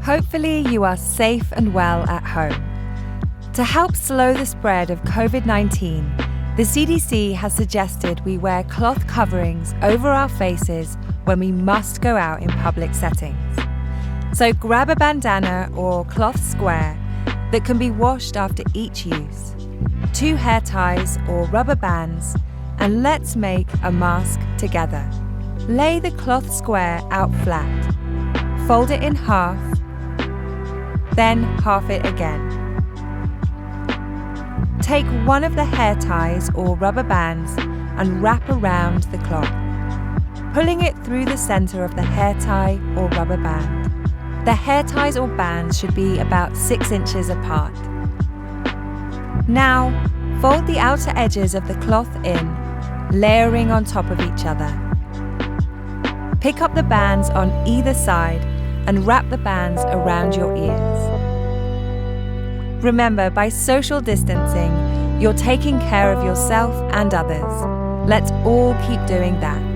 Hopefully you are safe and well at home. To help slow the spread of COVID-19, the CDC has suggested we wear cloth coverings over our faces when we must go out in public settings. So grab a bandana or cloth square that can be washed after each use, 2 hair ties or rubber bands, and let's make a mask together. Lay the cloth square out flat, fold it in half, then half it again. Take one of the hair ties or rubber bands and wrap around the cloth, pulling it through the center of the hair tie or rubber band. The hair ties or bands should be about 6 inches apart. Now, fold the outer edges of the cloth in, layering on top of each other. Pick up the bands on either side and wrap the bands around your ears. Remember, by social distancing, you're taking care of yourself and others. Let's all keep doing that.